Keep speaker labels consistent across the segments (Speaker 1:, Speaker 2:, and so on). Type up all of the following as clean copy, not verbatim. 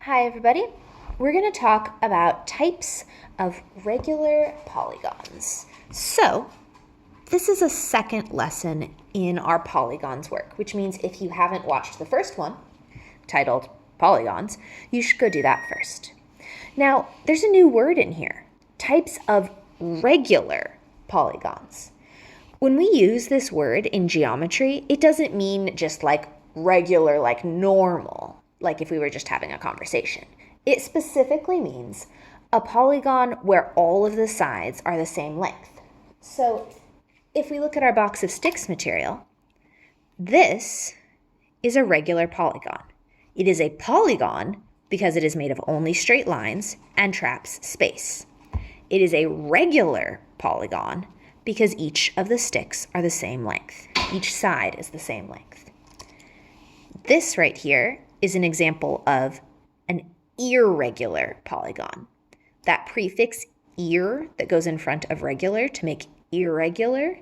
Speaker 1: Hi everybody. We're going to talk about types of regular polygons. So, this is a second lesson in our polygons work, which means if you haven't watched the first one, titled Polygons, you should go do that first. Now, there's a new word in here, types of regular polygons. When we use this word in geometry, it doesn't mean just like regular, like normal, like if we were just having a conversation. It specifically means a polygon where all of the sides are the same length. So if we look at our box of sticks material, this is a regular polygon. It is a polygon because it is made of only straight lines and traps space. It is a regular polygon because each of the sticks are the same length. Each side is the same length. This right here is an example of an irregular polygon. That prefix "ir" that goes in front of regular to make irregular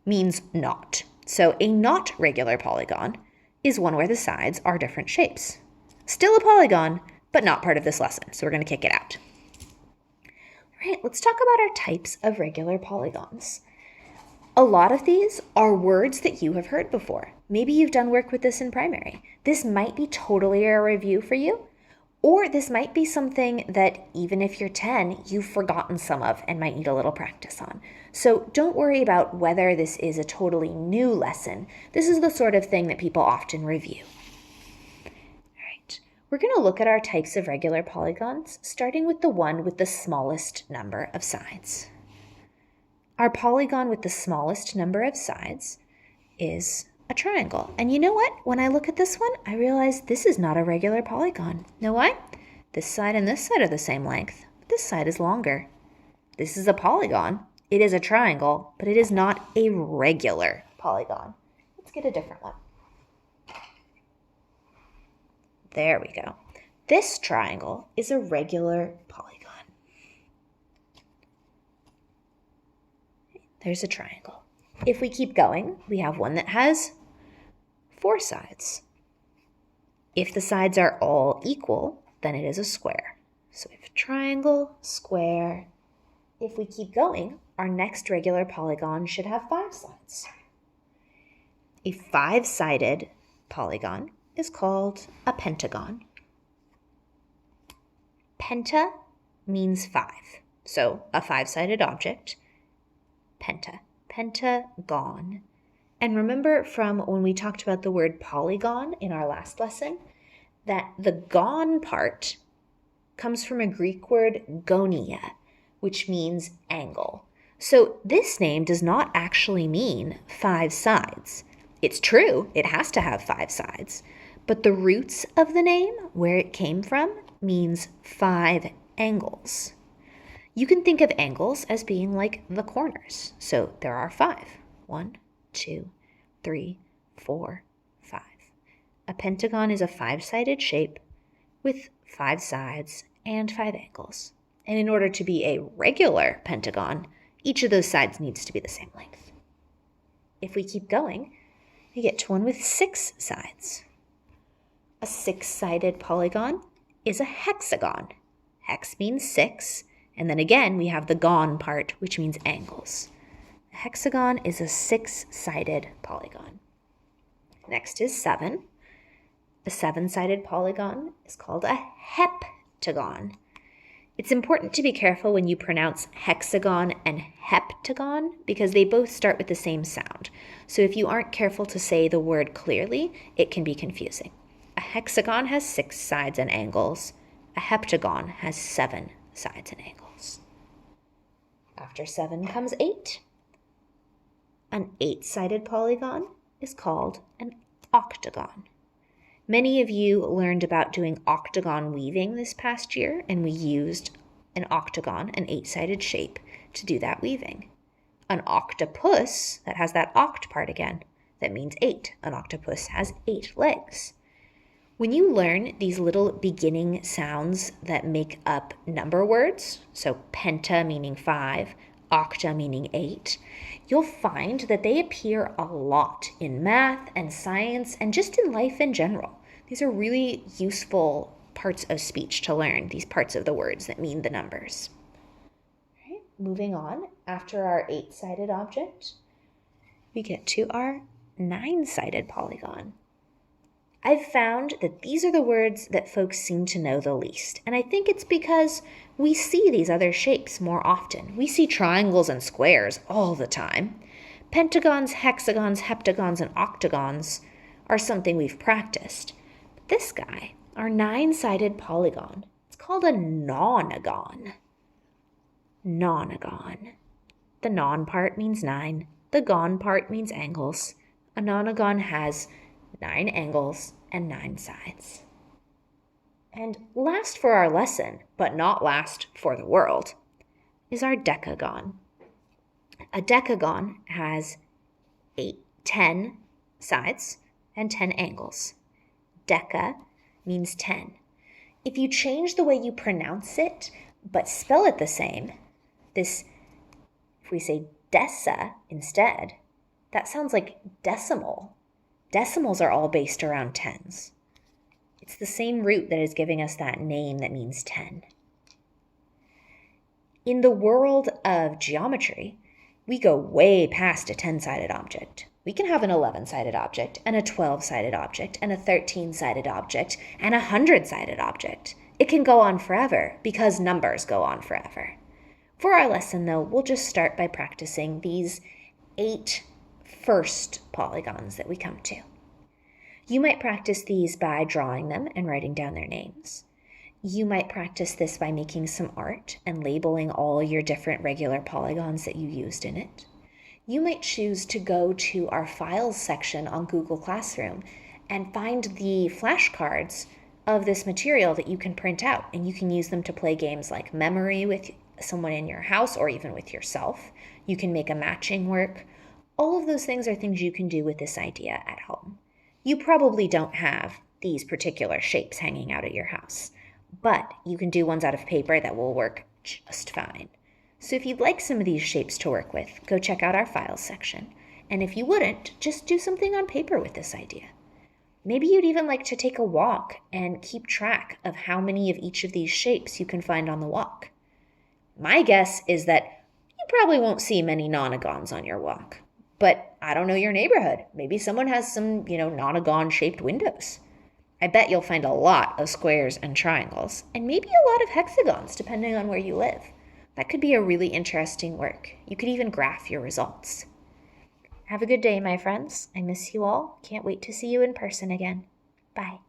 Speaker 1: means not. So a not regular polygon is one where the sides are different shapes. Still a polygon, but not part of this lesson, so we're going to kick it out. All right, let's talk about our types of regular polygons. A lot of these are words that you have heard before. Maybe you've done work with this in primary. This might be totally a review for you, or this might be something that even if you're 10, you've forgotten some of and might need a little practice on. So don't worry about whether this is a totally new lesson. This is the sort of thing that people often review. All right, we're going to look at our types of regular polygons, starting with the one with the smallest number of sides. Our polygon with the smallest number of sides is a triangle. And you know what? When I look at this one, I realize this is not a regular polygon. Know why? This side and this side are the same length, but this side is longer. This is a polygon. It is a triangle, but it is not a regular polygon. Let's get a different one. There we go. This triangle is a regular polygon. There's a triangle. If we keep going, we have one that has 4 sides. If the sides are all equal, then it is a square. So we have triangle, square. If we keep going, our next regular polygon should have 5 sides. A 5-sided polygon is called a pentagon. Penta means 5. So a 5-sided object. Pentagon. And remember from when we talked about the word polygon in our last lesson, that the gon part comes from a Greek word gonia, which means angle. So this name does not actually mean 5 sides. It's true, it has to have 5 sides, but the roots of the name, where it came from, means 5 angles. You can think of angles as being like the corners. So there are 5. 1, 2, 3, 4, 5. A pentagon is a 5-sided shape with 5 sides and 5 angles. And in order to be a regular pentagon, each of those sides needs to be the same length. If we keep going, we get to one with 6 sides. A 6-sided polygon is a hexagon. Hex means 6. And then again, we have the gon part, which means angles. A hexagon is a 6-sided polygon. Next is 7. A 7-sided polygon is called a heptagon. It's important to be careful when you pronounce hexagon and heptagon because they both start with the same sound. So if you aren't careful to say the word clearly, it can be confusing. A hexagon has 6 sides and angles. A heptagon has 7 sides and angles. After 7 comes 8. An 8-sided polygon is called an octagon. Many of you learned about doing octagon weaving this past year, and we used an octagon, an 8-sided shape, to do that weaving. An octopus, that has that oct part again, that means 8. An octopus has 8 legs. When you learn these little beginning sounds that make up number words, so penta meaning 5, octa meaning 8, you'll find that they appear a lot in math and science and just in life in general. These are really useful parts of speech to learn, these parts of the words that mean the numbers. All right, moving on, after our 8-sided object, we get to our 9-sided polygon. I've found that these are the words that folks seem to know the least, and I think it's because we see these other shapes more often. We see triangles and squares all the time. Pentagons, hexagons, heptagons, and octagons are something we've practiced. But this guy, our 9-sided polygon, it's called a nonagon. Nonagon. The non part means 9. The gon part means angles. A nonagon has 9 angles and 9 sides. And last for our lesson, but not last for the world, is our decagon. A decagon has 10 sides and 10 angles. Deca means 10. If you change the way you pronounce it, but spell it the same, if we say dessa instead, that sounds like decimal. Decimals are all based around tens. It's the same root that is giving us that name that means 10. In the world of geometry, we go way past a 10-sided object. We can have an 11-sided object, and a 12-sided object, and a 13-sided object, and a 100-sided object. It can go on forever because numbers go on forever. For our lesson, though, we'll just start by practicing these 8 first polygons that we come to. You might practice these by drawing them and writing down their names. You might practice this by making some art and labeling all your different regular polygons that you used in it. You might choose to go to our files section on Google Classroom and find the flashcards of this material that you can print out, and you can use them to play games like memory with someone in your house or even with yourself. You can make a matching work. All of those things are things you can do with this idea at home. You probably don't have these particular shapes hanging out at your house, but you can do ones out of paper that will work just fine. So if you'd like some of these shapes to work with, go check out our files section. And if you wouldn't, just do something on paper with this idea. Maybe you'd even like to take a walk and keep track of how many of each of these shapes you can find on the walk. My guess is that you probably won't see many nonagons on your walk. But I don't know your neighborhood. Maybe someone has some, nonagon-shaped windows. I bet you'll find a lot of squares and triangles, and maybe a lot of hexagons, depending on where you live. That could be a really interesting work. You could even graph your results. Have a good day, my friends. I miss you all. Can't wait to see you in person again. Bye.